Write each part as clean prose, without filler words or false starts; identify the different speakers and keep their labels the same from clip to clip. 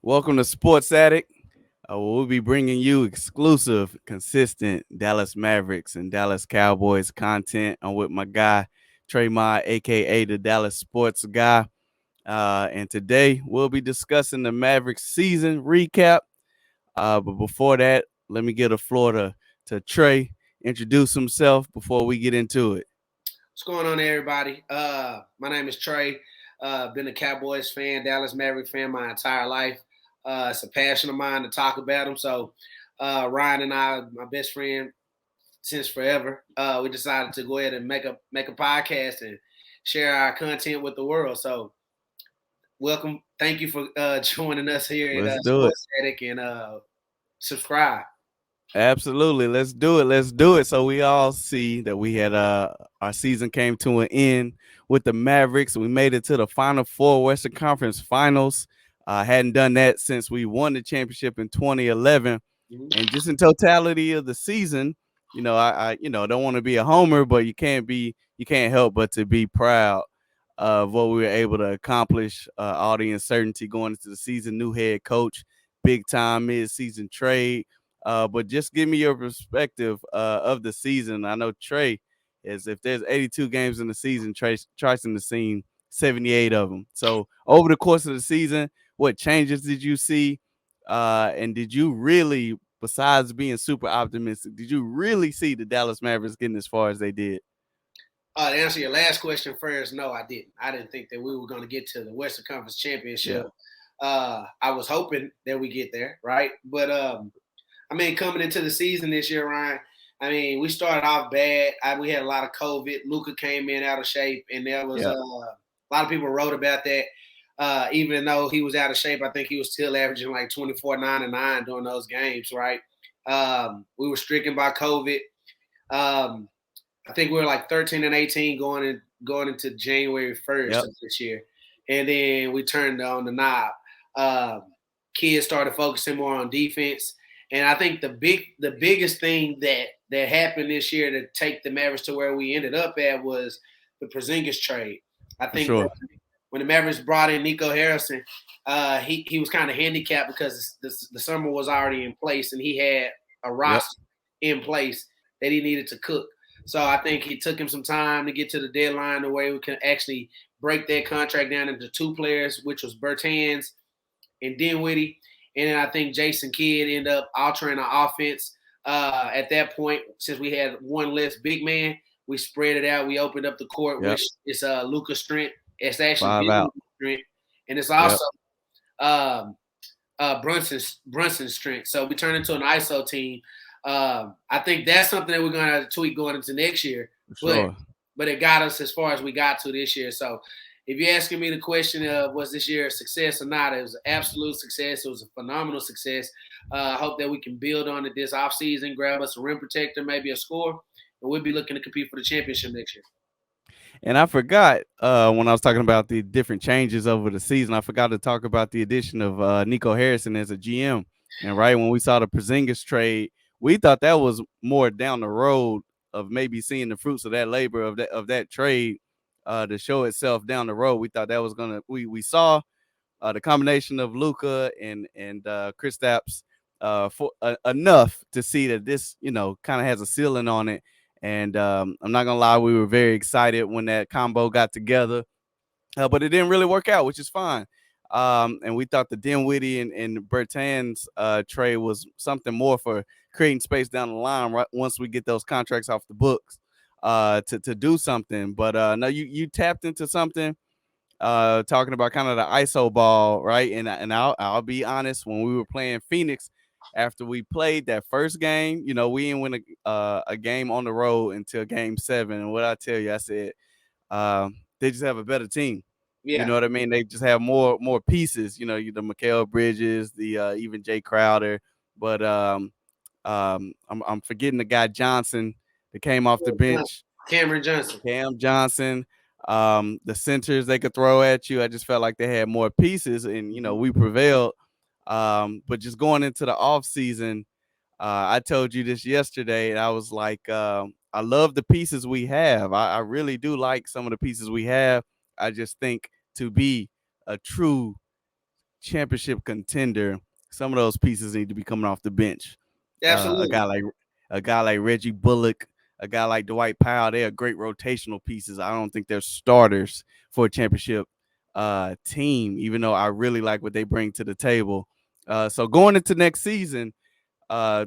Speaker 1: Welcome to SportsAttic. We'll be bringing you exclusive, consistent Dallas Mavericks and Dallas Cowboys content. I'm with my guy, Trey Ma, aka the Dallas Sports Guy. And today we'll be discussing the Mavericks season recap. But before that, let me give the floor to Trey, introduce himself before we get into it.
Speaker 2: What's going on, everybody? My name is Trey. Been a Cowboys fan, Dallas Maverick fan my entire life. It's a passion of mine to talk about them. So Ryan and I, my best friend since forever, we decided to go ahead and make a podcast and share our content with the world. So welcome, thank you for joining us here at
Speaker 1: Let's do it.
Speaker 2: Sports Attic and subscribe.
Speaker 1: Absolutely. Let's do it. Let's do it. So we all see that we had our season came to an end with the Mavericks. We made it to the Final Four Western Conference Finals. Hadn't done that since we won the championship in 2011.
Speaker 2: Mhm.
Speaker 1: And just in totality of the season, I don't want to be a homer, but you can't help but to be proud of what we were able to accomplish. All the uncertainty going into the season, new head coach, big time mid-season trade. But just give me your perspective of the season. I know Trey is, if there's 82 games in the season, Trey's in the scene 78 of them. So over the course of the season, what changes did you see? And did you really, besides being super optimistic, did you really see the Dallas Mavericks getting as far as they did?
Speaker 2: To answer your last question first, no, I didn't. I didn't think that we were going to get to the Western Conference
Speaker 1: Yeah.
Speaker 2: Championship. I was hoping that we get there, right? But I mean, coming into the season this year, Ryan, I mean, we started off bad. We had a lot of COVID. Luka came in out of shape, and there was
Speaker 1: Yeah.
Speaker 2: a lot of people wrote about that. Even though he was out of shape, I think he was still averaging like 24, 9, and 9 during those games, right? We were stricken by COVID. Um, I think we were like 13 and 18 going into January 1st
Speaker 1: Yep.
Speaker 2: of this year, and then we turned on the knob. Um, Kids started focusing more on defense, and I think the biggest thing that happened this year to take the Mavericks to where we ended up at was the Porzingis trade. I
Speaker 1: For
Speaker 2: think that
Speaker 1: sure.
Speaker 2: when the Mavericks brought in Nico Harrison, he was kind of handicapped because the summer was already in place and he had a
Speaker 1: Yep.
Speaker 2: roster in place that he needed to cook. So I think it took him some time to get to the deadline the way we can actually break that contract down into two players, which was Bertans and Dinwiddie. And then I think Jason Kidd ended up altering our offense. At that point, since we had one less big man, we spread it out. We opened up the court,
Speaker 1: Yep.
Speaker 2: which is Luka's strength. It's actually
Speaker 1: 5 out.
Speaker 2: Dinwiddie's strength, and it's
Speaker 1: Yep.
Speaker 2: also um, Brunson's strength. So we turned into an ISO team. I think that's something that we're going to tweak going into next year.
Speaker 1: For
Speaker 2: But
Speaker 1: sure.
Speaker 2: but it got us as far as we got to this year. So if you're asking me the question of was this year a success or not, it was an absolute success. It was a phenomenal success. I hope that we can build on it this offseason, grab us a rim protector, maybe a score, and we'll be looking to compete for the championship next year.
Speaker 1: And I forgot when I was talking about the different changes over the season, I forgot to talk about the addition of Nico Harrison as a GM. And right when we saw the Porzingis trade, we thought that was more down the road of maybe seeing the fruits of that labor of that trade to show itself down the road. We thought that was gonna. We saw the combination of Luka and Kristaps for enough to see that this kind of has a ceiling on it. And I'm not gonna lie, we were very excited when that combo got together, but it didn't really work out, which is fine. And we thought the Dinwiddie and Bertans trade was something more for creating space down the line. Right once we get those contracts off the books, to do something. But no, you tapped into something. Talking about kind of the ISO ball, right? And I'll be honest, when we were playing Phoenix, after we played that first game, we didn't win a game on the road until game 7. And what I tell you, I said, they just have a better team. You
Speaker 2: Yeah.
Speaker 1: know what I mean? They just have more pieces. The Mikal Bridges, the even Jay Crowder, but I'm forgetting the guy Johnson that came off the bench.
Speaker 2: Cameron Johnson.
Speaker 1: Cam Johnson, the centers they could throw at you. I just felt like they had more pieces, and we prevailed. But just going into the off season, I told you this yesterday, and I was like, I love the pieces we have. I really do like some of the pieces we have. I just think to be a true championship contender, some of those pieces need to be coming off the bench. Uh, a
Speaker 2: Absolutely.
Speaker 1: guy like a guy like Reggie Bullock, a guy like Dwight Powell, they are great rotational pieces. I don't think they're starters for a championship team, even though I really like what they bring to the table. So going into next season,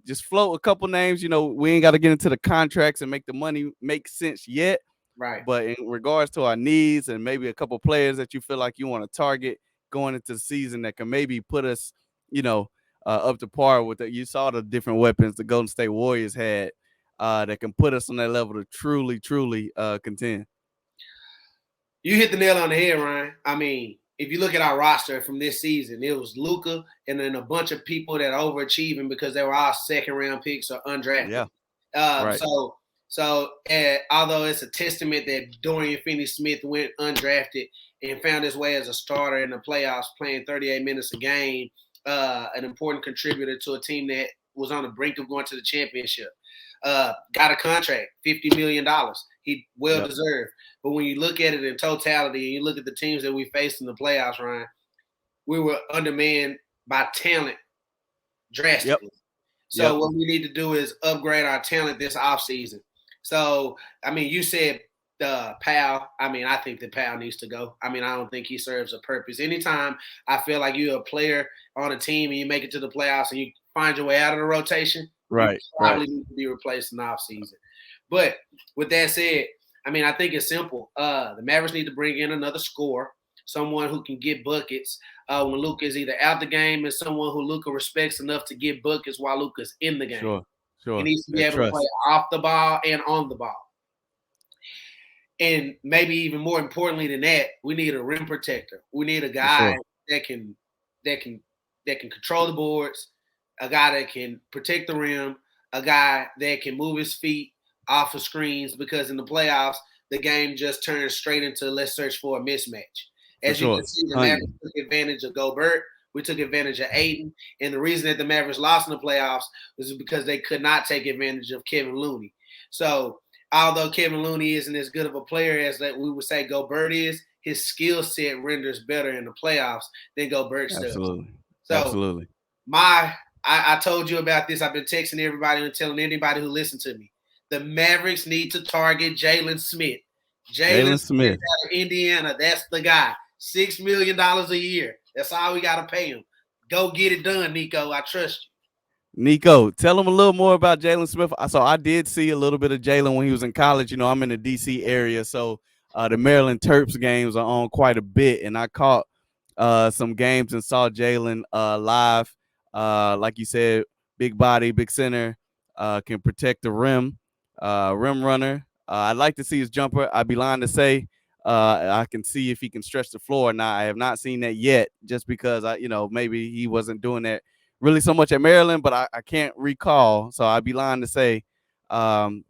Speaker 1: just float a couple names. We ain't got to get into the contracts and make the money make sense yet.
Speaker 2: Right.
Speaker 1: But in regards to our needs and maybe a couple players that you feel like you want to target going into the season that can maybe put us, up to par with it. You saw the different weapons the Golden State Warriors had that can put us on that level to truly, truly contend.
Speaker 2: You hit the nail on the head, Ryan. I mean, if you look at our roster from this season, it was Luka and then a bunch of people that are overachieving because they were all second round picks or undrafted.
Speaker 1: Yeah, right.
Speaker 2: Although it's a testament that Dorian Finney-Smith went undrafted and found his way as a starter in the playoffs, playing 38 minutes a game, an important contributor to a team that was on the brink of going to the championship. Got a contract, $50 million. He well deserved. But when you look at it in totality and you look at the teams that we faced in the playoffs, Ryan, we were undermanned by talent drastically. So what we need to do is upgrade our talent this offseason. So, I mean, you said Powell. I mean, I think that Powell needs to go. I mean, I don't think he serves a purpose. Anytime I feel like you're a player on a team and you make it to the playoffs and you find your way out of the rotation, you probably need to be replaced in the offseason. But with that said, I mean, I think it's simple. The Mavericks need to bring in another scorer, someone who can get buckets when Luka is either out the game and someone who Luka respects enough to get buckets while Luka's in the game.
Speaker 1: Sure.
Speaker 2: He needs to be able to play off the ball and on the ball. And maybe even more importantly than that, we need a rim protector. We need a guy that can control the boards, a guy that can protect the rim, a guy that can move his feet off of screens, because in the playoffs, the game just turns straight into let's search for a mismatch. As you can see, the Mavericks took advantage of Gobert. We took advantage of Aiden. And the reason that the Mavericks lost in the playoffs was because they could not take advantage of Kevin Looney. So although Kevin Looney isn't as good of a player as that we would say Gobert is, his skill set renders better in the playoffs than Gobert does.
Speaker 1: Absolutely.
Speaker 2: So
Speaker 1: Absolutely.
Speaker 2: I told you about this. I've been texting everybody and telling anybody who listened to me. The Mavericks need to target Jalen Smith. Jalen Smith out of Indiana. That's the guy. $6 million a year. That's all we got to pay him. Go get it done, Nico. I trust you.
Speaker 1: Nico, tell him a little more about Jalen Smith. So I did see a little bit of Jalen when he was in college. I'm in the D.C. area, so the Maryland Terps games are on quite a bit, and I caught some games and saw Jalen live. Like you said, big body, big center, can protect the rim, rim runner. I'd like to see his jumper. I'd be lying to say I can see if he can stretch the floor. Now, I have not seen that yet, just because maybe he wasn't doing that really so much at Maryland, but I can't recall. So I'd be lying to say, and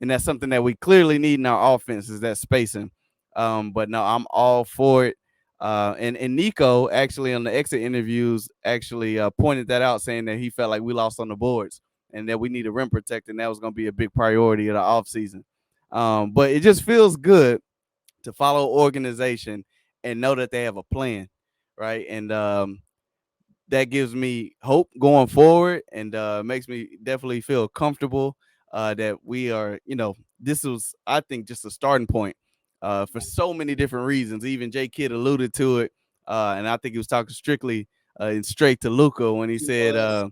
Speaker 1: that's something that we clearly need in our offense, is that spacing. But no, I'm all for it. And Nico actually on the exit interviews actually pointed that out, saying that he felt like we lost on the boards and that we need a rim protector, and that was going to be a big priority of the offseason. But it just feels good to follow organization and know that they have a plan, right? And that gives me hope going forward, and makes me definitely feel comfortable that we are, this was, I think, just a starting point for so many different reasons. Even J Kidd alluded to it, and I think he was talking strictly and straight to Luka when he said,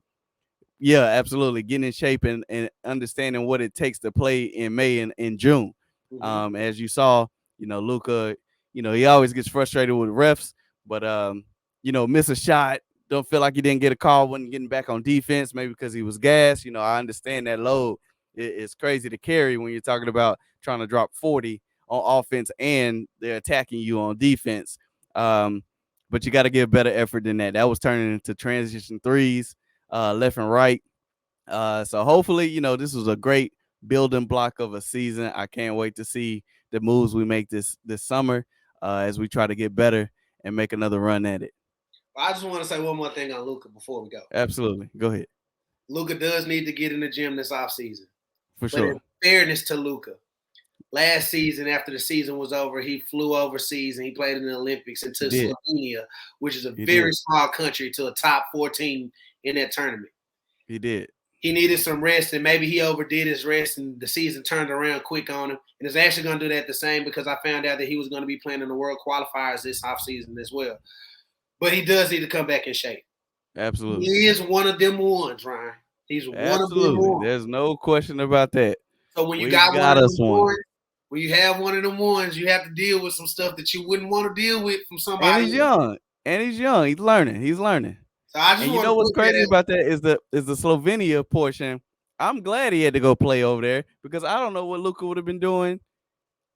Speaker 1: yeah, absolutely, getting in shape and understanding what it takes to play in May and in June. As you saw, Luka, he always gets frustrated with refs, but miss a shot, don't feel like he didn't get a call when getting back on defense, maybe because he was gassed. I understand that load is crazy to carry when you're talking about trying to drop 40 on offense and they're attacking you on defense. But you got to give better effort than that. That was turning into transition threes, left and right. So hopefully, this was a great building block of a season. I can't wait to see the moves we make this summer as we try to get better and make another run at it.
Speaker 2: I just want to say one more thing on Luka before we go.
Speaker 1: Absolutely. Go ahead.
Speaker 2: Luka does need to get in the gym this offseason.
Speaker 1: For sure.
Speaker 2: In fairness to Luka, last season, after the season was over, he flew overseas and he played in the Olympics
Speaker 1: He
Speaker 2: into
Speaker 1: did.
Speaker 2: Slovenia, which is a
Speaker 1: He
Speaker 2: very
Speaker 1: did.
Speaker 2: small country, to a top 14 in that tournament.
Speaker 1: He did.
Speaker 2: He needed some rest, and maybe he overdid his rest, and the season turned around quick on him. And it's actually going to do that the same, because I found out that he was going to be playing in the World Qualifiers this offseason as well. But he does need to come back in shape.
Speaker 1: Absolutely.
Speaker 2: He is one of them ones, Ryan. He's one of them
Speaker 1: Absolutely.
Speaker 2: ones.
Speaker 1: There's no question about that.
Speaker 2: So when you
Speaker 1: We
Speaker 2: got one
Speaker 1: got
Speaker 2: of
Speaker 1: us
Speaker 2: them
Speaker 1: one.
Speaker 2: ones, when you have one of them ones, you have to deal with some stuff that you wouldn't want to deal with from
Speaker 1: And
Speaker 2: somebody
Speaker 1: he's
Speaker 2: else.
Speaker 1: young. And he's young. He's learning. He's learning.
Speaker 2: So I just
Speaker 1: And you
Speaker 2: want
Speaker 1: know
Speaker 2: to
Speaker 1: what's
Speaker 2: put that
Speaker 1: crazy
Speaker 2: as
Speaker 1: about that is the Slovenia portion. I'm glad he had to go play over there because I don't know what Luka would have been doing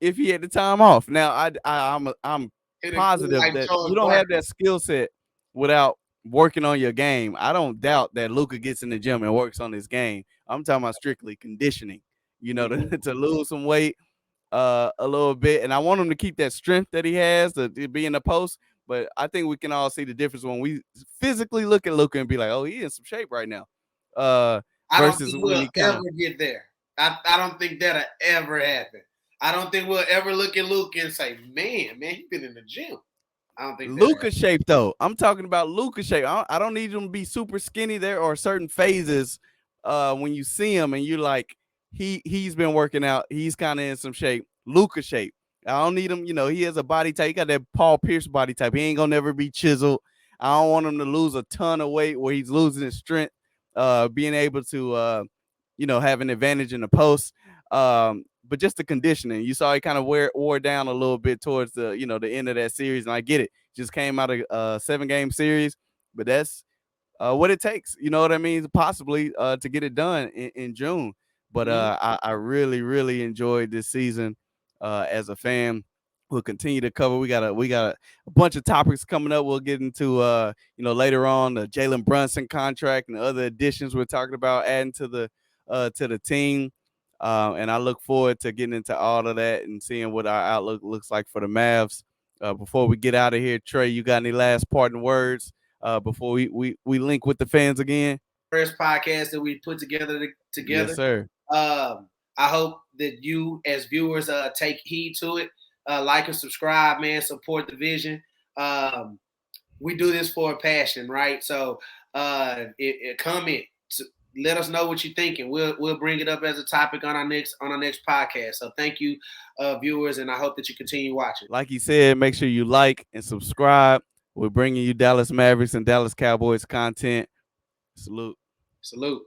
Speaker 1: if he had the time off. Now I'm
Speaker 2: in a
Speaker 1: positive
Speaker 2: like
Speaker 1: that you
Speaker 2: Charles
Speaker 1: don't have
Speaker 2: Barkley.
Speaker 1: that skill set without working on your game. I don't doubt that Luka gets in the gym and works on his game. I'm talking about strictly conditioning. You know,
Speaker 2: Mm-hmm.
Speaker 1: to lose some weight a little bit, and I want him to keep that strength that he has to be in the post. But I think we can all see the difference when we physically look at Luka and be like, "Oh, he in some shape right now,"
Speaker 2: I don't
Speaker 1: versus
Speaker 2: think
Speaker 1: when
Speaker 2: we'll
Speaker 1: he kind
Speaker 2: ever
Speaker 1: of
Speaker 2: get there. I don't think that'll ever happen. I don't think we'll ever look at Luke and say, man, he's been in the gym. I don't think that'll happen.
Speaker 1: Luka shape though. I'm talking about Luka shape. I don't need him to be super skinny. There are certain phases when you see him and you're like, he's been working out. He's kind of in some shape. Luka shape. I don't need him. You know, he has a body type. He got that Paul Pierce body type. He ain't gonna never be chiseled. I don't want him to lose a ton of weight where he's losing his strength. Being able to, have an advantage in the post. But just the conditioning, you saw he kind of wore down a little bit towards the end of that series, and I get it. Just came out of a 7-game series, but that's what it takes. You know what I mean? Possibly to get it done in June. But
Speaker 2: Mm-hmm.
Speaker 1: I really, really enjoyed this season as a fan. We'll continue to cover. We got a bunch of topics coming up. We'll get into later on the Jalen Brunson contract and the other additions we're talking about adding to the team. And I look forward to getting into all of that and seeing what our outlook looks like for the Mavs. Before we get out of here, Trey, you got any last parting words before we link with the fans again?
Speaker 2: First podcast that we put together.
Speaker 1: Yes, sir.
Speaker 2: I hope that you, as viewers, take heed to it. Like and subscribe, man. Support the vision. We do this for a passion, right? So, comment. Let us know what you're thinking. We'll bring it up as a topic on our next podcast. So, thank you, viewers, and I hope that you continue watching.
Speaker 1: Like you said, make sure you like and subscribe. We're bringing you Dallas Mavericks and Dallas Cowboys content. Salute.
Speaker 2: Salute.